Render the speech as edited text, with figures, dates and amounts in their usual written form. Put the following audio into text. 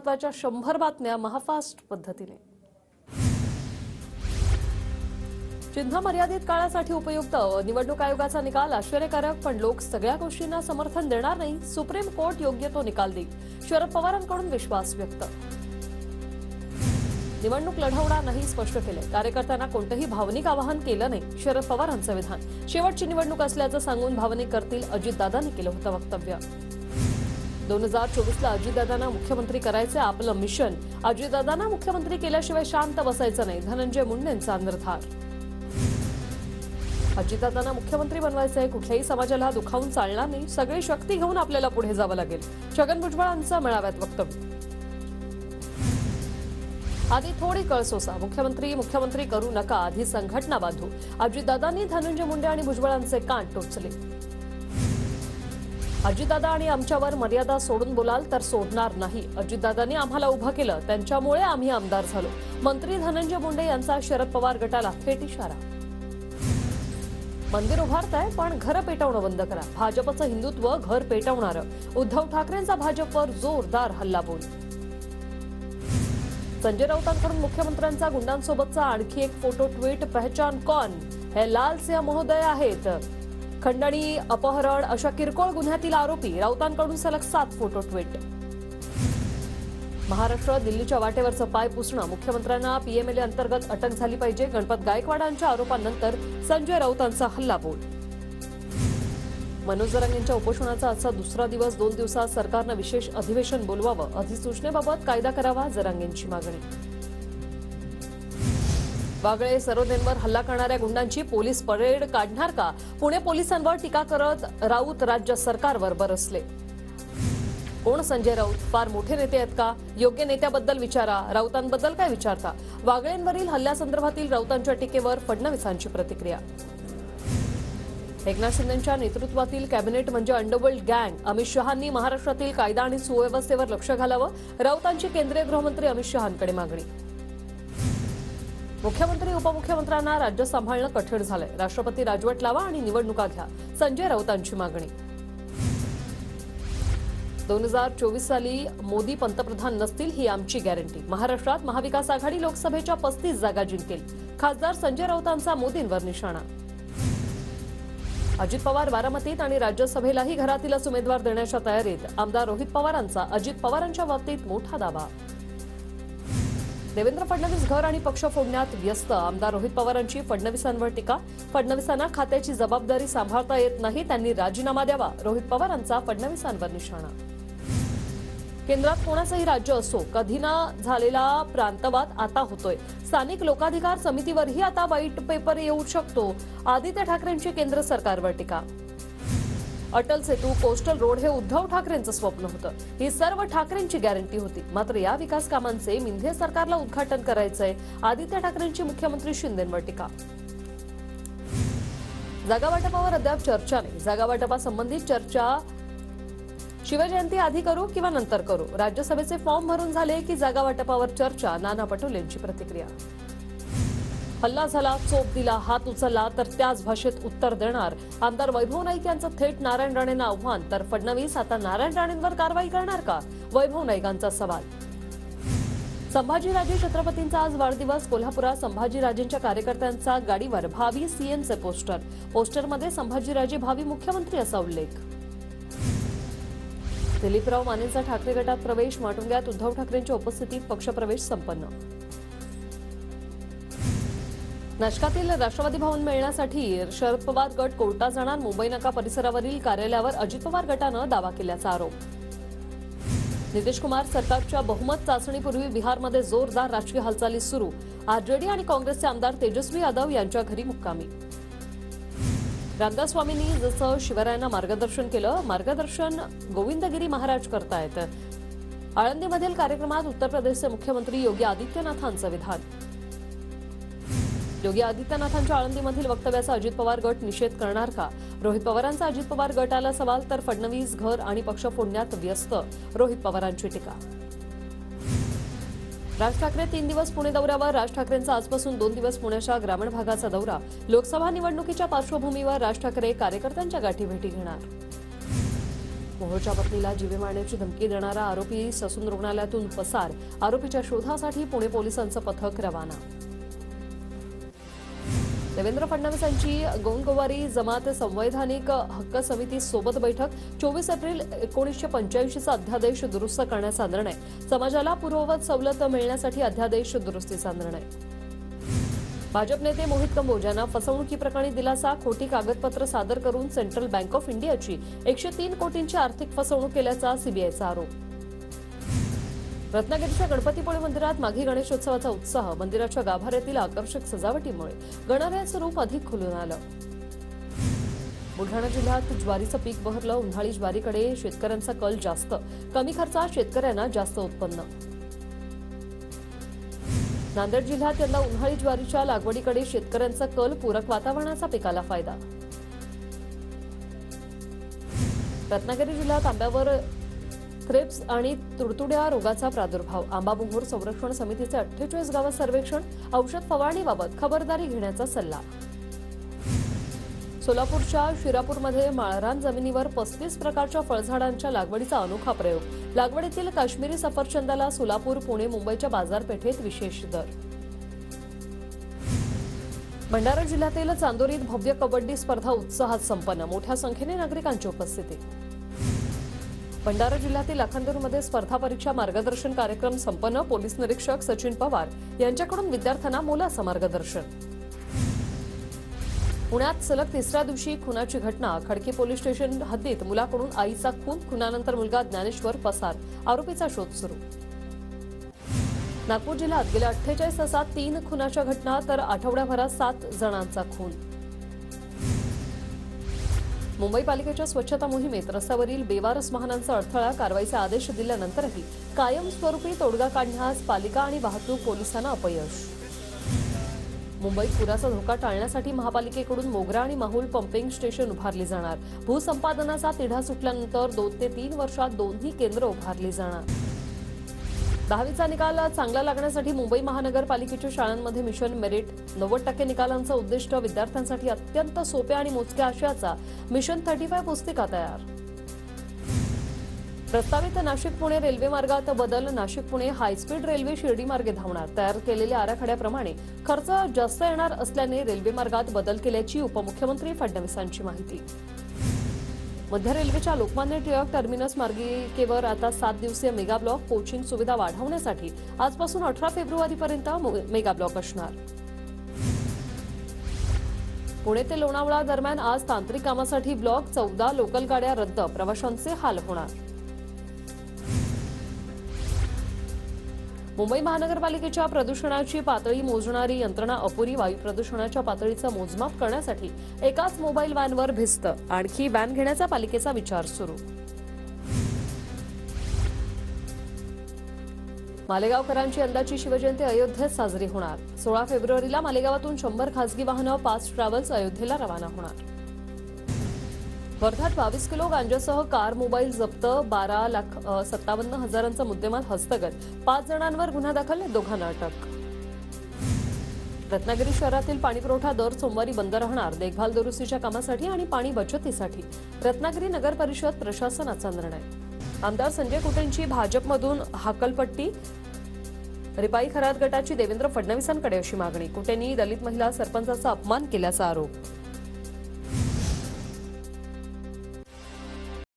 महत्त्वाच्या 100 बातम्या महाफास्ट पद्धतीने। चिन्ह मर्यादित काळासाठी उपयुक्त निवडणूक आयोगाचा निकाल आश्चर्यकारक, पण लोक सगळ्या गोष्टींना समर्थन देणार नाही। सुप्रीम कोर्ट योग्य तो निकाल देईल, शरद पवारांकडून विश्वास व्यक्त। निवडणूक लढवणार नाही स्पष्ट केले, कार्यकर्त्यांना कोणतेही भावनिक आवाहन केलं नाही, शरद पवारांचं विधान। शेवटची निवडणूक असल्याचं सांगून भावनिक करतील, अजितदादांनी केलं होतं वक्तव्य। 2024ला अजितदादांना मुख्यमंत्री करायचे आपलं मिशन, अजितदादांना मुख्यमंत्री केल्याशिवाय शांत बसायचं नाही, धनंजय मुंडेंचा निर्धार। अजितदादांना मुख्यमंत्री बनवायचंय, कुठल्याही समाजाला दुखावून चालणार नाही, सगळी शक्ती घेऊन आपल्याला पुढे जावं लागेल, छगन भुजबळांचं मेळाव्यात वक्तव्य। आधी थोडी कळसोसा, मुख्यमंत्री करू नका, आधी संघटना बांधू, अजितदादांनी धनंजय मुंडे आणि भुजबळांचे कान टोचले। अजितदादा आणि आमच्यावर मर्यादा सोडून बोलाल तर सोडणार नाही, अजितदादांनी आम्हाला उभं केलं, त्यांच्यामुळे आम्ही आमदार झालो, मंत्री धनंजय मुंडे यांचा शरद पवार गटाला थेट इशारा। मंदिर उभारताय पण घर पेटवणं बंद करा, भाजपचं हिंदुत्व घर पेटवणारं, उद्धव ठाकरेंचा भाजपवर जोरदार हल्लाबोल। संजय राऊतांकडून मुख्यमंत्र्यांचा गुंडांसोबतचा आणखी एक फोटो ट्विट, पहचान कौन, हे लाल सिंह महोदय आहेत, खंडणी अपहरण अशा किरकोळ गुन्ह्यातील आरोपी, राऊतांकडून सलग 7 फोटो ट्विट। महाराष्ट्र दिल्लीच्या वाटेवरचं पाय पुसणं, मुख्यमंत्र्यांना पीएमएलए अंतर्गत अटक झाली पाहिजे, गणपत गायकवाडांच्या आरोपांनंतर संजय राऊतांचा हल्लाबोल। मनोज जरांगेंच्या उपोषणाचा आजचा दुसरा दिवस, 2 दिवसात सरकारनं विशेष अधिवेशन बोलवावं, अधिसूचनेबाबत कायदा करावा, जरांगेंची मागणी। वागळे सरोदेंवर हल्ला करणाऱ्या गुंडांची पोलीस परेड काढणार का, पुणे पोलिसांवर टीका करत राऊत राज्य सरकारवर बरसले। कोण संजय राऊत, फार मोठे नेते आहेत का, योग्य नेत्याबद्दल विचारा, राऊतांबद्दल काय विचारता, वागळेंवरील हल्ल्यासंदर्भातील राऊतांच्या टीकेवर फडणवीसांची प्रतिक्रिया। एकनाथ शिंदेंच्या नेतृत्वातील कॅबिनेट म्हणजे अंडरवर्ल्ड गँग, अमित शहांनी महाराष्ट्रातील कायदा आणि सुव्यवस्थेवर लक्ष घालावं, राऊतांची केंद्रीय गृहमंत्री अमित शहांकडे मागणी। मुख्यमंत्री उपमुख्यमंत्र्यांना राज्य सांभाळणं कठीण झालंय, राष्ट्रपती राजवट लावा आणि निवडणुका घ्या, संजय राऊतांची मागणी। 2024 साली मोदी पंतप्रधान नसतील ही आमची गॅरंटी, महाराष्ट्रात महाविकास आघाडी लोकसभेच्या 35 जागा जिंकेल, खासदार संजय राऊतांचा मोदींवर निशाणा। अजित पवार बारामतीत आणि राज्यसभेलाही घरातीलच उमेदवार देण्याच्या तयारीत, आमदार रोहित पवारांचा अजित पवारांच्या बाबतीत मोठा दावा। देवेंद्र फडणवीस घर आणि पक्ष फोडण्यात व्यस्त, आमदार रोहित पवारांची फडणवीसांवर टीका, फडणवीसांना खात्याची जबाबदारी सांभाळता येत नाही, त्यांनी राजीनामा द्यावा, रोहित पवारांचा फडणवीसांवर निशाणा। केंद्रात कोणाचंही राज्य असो, कधी ना झालेला प्रांतवाद आता होतोय, स्थानिक लोकाधिकार समितीवरही आता व्हाईट पेपर येऊ शकतो, आदित्य ठाकरेंची केंद्र सरकारवर टीका। अटल सेतू, कोस्टल रोड हे उद्धव ठाकरेंचं स्वप्न होतं, ही सर्व ठाकरेंची गॅरंटी होती, मात्र या विकास कामांचे मिंधे सरकारला उद्घाटन करायचंय, आदित्य ठाकरेंची मुख्यमंत्री शिंदेंवर टीका। जागा वाटपावर अद्याप चर्चा नाही, जागा वाटपासंबंधित चर्चा शिवजयंती आधी करू किंवा नंतर करू, राज्यसभेचे फॉर्म भरून झाले की जागा वाटपावर चर्चा, नाना पटोलेंची प्रतिक्रिया। हल्ला झाला, चोप दिला, हात उचलला तर त्याच भाषेत उत्तर देणार, आमदार वैभव नाईक यांचं थेट नारायण राणेंना आव्हान, तर फडणवीस आता नारायण राणेंवर कारवाई करणार का, वैभव नाईकांचा सवाल। संभाजीराजे छत्रपतींचा आज वाढदिवस, कोल्हापुरात संभाजीराजेंच्या कार्यकर्त्यांचा गाडीवर भावी सीएमचे पोस्टर, पोस्टरमध्ये संभाजीराजे भावी मुख्यमंत्री असा उल्लेख। दिलीपराव मानेंचा ठाकरे गटात प्रवेश, माटुंग्यात उद्धव ठाकरेंच्या उपस्थितीत पक्षप्रवेश संपन्न। नाशकातील राष्ट्रवादी भवन मिळण्यासाठी शरद पवार गट कोर्टात जाणार, मुंबई नाका परिसरावरील कार्यालयावर अजित पवार गटानं दावा केल्याचा आरोप। नितीश कुमार सरकारच्या बहुमत चाचणीपूर्वी बिहारमध्ये जोरदार राजकीय हालचाली सुरू, आरजेडी आणि काँग्रेसचे आमदार तेजस्वी यादव यांच्या घरी मुक्कामी। रामदास स्वामींनी जसं शिवरायांना मार्गदर्शन केलं, मार्गदर्शन गोविंदगिरी महाराज करतायत, आळंदीमधील कार्यक्रमात उत्तर प्रदेशचे मुख्यमंत्री योगी आदित्यनाथांचं विधान। योगी आदित्यनाथांच्या आळंदीमधील वक्तव्याचा अजित पवार गट निषेध करणार का, रोहित पवारांचा अजित पवार गटाला सवाल, तर फडणवीस घर आणि पक्ष फोडण्यात व्यस्त, रोहित पवारांची टीका। राज ठाकरे 3 दिवस पुणे दौऱ्यावर, राज ठाकरेंचा आजपासून 2 दिवस पुण्याच्या ग्रामीण भागाचा दौरा, लोकसभा निवडणुकीच्या पार्श्वभूमीवर राज ठाकरे कार्यकर्त्यांच्या गाठीभेटी घेणार। मोहोळच्या पत्नीला जीवे मारण्याची धमकी देणारा आरोपी ससून रुग्णालयातून पसार. आरोपीच्या शोधासाठी पुणे पोलिसांचं पथक रवाना. देवेंद्र फडणवीसांची गौणगोवारी जमात संवैधानिक हक्क समिती सोबत बैठक. 24 एप्रिल 1985चा अध्यादेश दुरुस्त करण्याचा निर्णय. समाजाला पूर्ववत सवलत मिळण्यासाठी अध्यादेश दुरुस्तीचा निर्णय. भाजप नेते मोहित कंबोज यांना फसवणुकीप्रकरणी दिलासा. खोटी कागदपत्र सादर करून सेंट्रल बँक ऑफ इंडियाची 103 कोटींची आर्थिक फसवणूक केल्याचा सीबीआयचा आरोप. रत्नागिरीच्या गणपतीपुळे मंदिरात माघी गणेशोत्सवाचा उत्साह. मंदिराच्या गाभाऱ्यातील आकर्षक सजावटीमुळे गणरायाचं रूप अधिक खुलून आलं. बुलढाणा जिल्ह्यात ज्वारीचं पीक बहरलं. उन्हाळी ज्वारीकडे शेतकऱ्यांचा कल जास्त. कमी खर्चात शेतकऱ्यांना जास्त उत्पन्न. नांदेड जिल्ह्यात यंदा उन्हाळी ज्वारीच्या लागवडीकडे शेतकऱ्यांचा कल. पूरक वातावरणाचा पिकाला फायदा. रत्नागिरी जिल्ह्यात आंब्यावर क्रेप्स आणि तुडतुड्या रोगाचा प्रादुर्भाव. आंबाबोहर संरक्षण समितीचे 48 गावात सर्वेक्षण. औषध फवारणीबाबत खबरदारी घेण्याचा सल्ला. सोलापूरच्या शिरापूरमध्ये माळरान जमिनीवर 35 प्रकारच्या फळझाडांच्या लागवडीचा अनोखा प्रयोग. लागवडीतील काश्मीरी सफरचंदाला सोलापूर, पुणे, मुंबईच्या बाजारपेठेत विशेष दर. भंडारा जिल्ह्यातील चांदोरीत भव्य कबड्डी स्पर्धा उत्साहात संपन्न. मोठ्या संख्येने नागरिकांची उपस्थिती. भंडारा जिल्ह्यातील लाखांदूरमध्ये स्पर्धा परीक्षा मार्गदर्शन कार्यक्रम संपन्न. पोलीस निरीक्षक सचिन पवार यांच्याकडून विद्यार्थ्यांना मोलाचं मार्गदर्शन. पुण्यात सलग तिसऱ्या दिवशी खुनाची घटना. खडकी पोलीस स्टेशन हद्दीत मुलाकडून आईचा खून. खुनानंतर मुलगा ज्ञानेश्वर पसार. आरोपीचा शोध सुरू. नागपूर जिल्ह्यात गेल्या 48 तासात 3 खुनाच्या घटना तर आठवड्याभरात 7 जणांचा खून. मुंबई पालिकेच्या स्वच्छता मोहिमेत रस्त्यावरील बेवारस वाहनांचा अडथळा. कारवाईचे आदेश दिल्यानंतरही कायमस्वरूपी तोडगा काढण्यास पालिका आणि वाहतूक पोलिसांना अपयश. मुंबईत पुराचा धोका टाळण्यासाठी महापालिकेकडून मोगरा आणि माहुल पंपिंग स्टेशन उभारली जाणार. भूसंपादनाचा तिढा सुटल्यानंतर 2 ते 3 वर्षात दोन्ही केंद्र उभारली जाणार. 10वीचा निकाल चांगला लागण्यासाठी मुंबई महानगरपालिकेच्या शाळांमध्ये मिशन मेरिट. 90% निकालांचं उद्दिष्ट. विद्यार्थ्यांसाठी अत्यंत सोप्या आणि मोजक्या आशयाचा मिशन 35 पुस्तिका तयार. प्रस्तावित नाशिक पुणे रेल्वे मार्गात बदल. नाशिक पुणे हायस्पीड रेल्वे शिर्डी मार्गे धावणार. तयार केलेल्या आराखड्याप्रमाणे खर्च जास्त येणार असल्याने रेल्वे मार्गात बदल केल्याची उपमुख्यमंत्री फडणवीसांची माहिती. मध्य रेल्वेच्या लोकमान्य टिळक टर्मिनस मार्गिकेवर आता 7 दिवसीय मेगा ब्लॉक. कोचिंग सुविधा वाढवण्यासाठी आजपासून 18 फेब्रुवारीपर्यंत मेगा ब्लॉक असणार. पुणे ते लोणावळा दरम्यान आज तांत्रिक कामासाठी ब्लॉक. 14 लोकल गाड्या रद्द. प्रवाशांचे हाल होणार. मुंबई महानगरपालिकेच्या प्रदूषणाची पातळी मोजणारी यंत्रणा अपुरी. वायू प्रदूषणाच्या पातळीचं मोजमाप करण्यासाठी एकाच मोबाईल व्हॅनवर भिस्त. आणखी व्हॅन घेण्याचा पालिकेचा विचार सुरू. मालेगावकरांची यंदाची शिवजयंती अयोध्येत साजरी होणार. 16 फेब्रुवारीला मालेगावातून 100 खासगी वाहनं 5 ट्रॅव्हल्स अयोध्येला रवाना होणार. वर्ध्यात 22 किलो गांजासह कार, मोबाईल जप्त. 12,57,000चा मुद्देमाल हस्तगत. 5 जणांवर गुन्हा दाखल. 2 जणांना अटक. रत्नागिरी शहरातील पाणीपुरवठा दर सोमवारी बंद राहणार. देखभाल दुरुस्तीच्या कामासाठी आणि पाणी बचतीसाठी रत्नागिरी नगर परिषद प्रशासनाचा निर्णय. आमदार संजय कुटेंची भाजपमधून हाकलपट्टी. रिपाई खरात गटाची देवेंद्र फडणवीसांकडे अशी मागणी. कुटेंनी दलित महिला सरपंचाचा अपमान केल्याचा आरोप.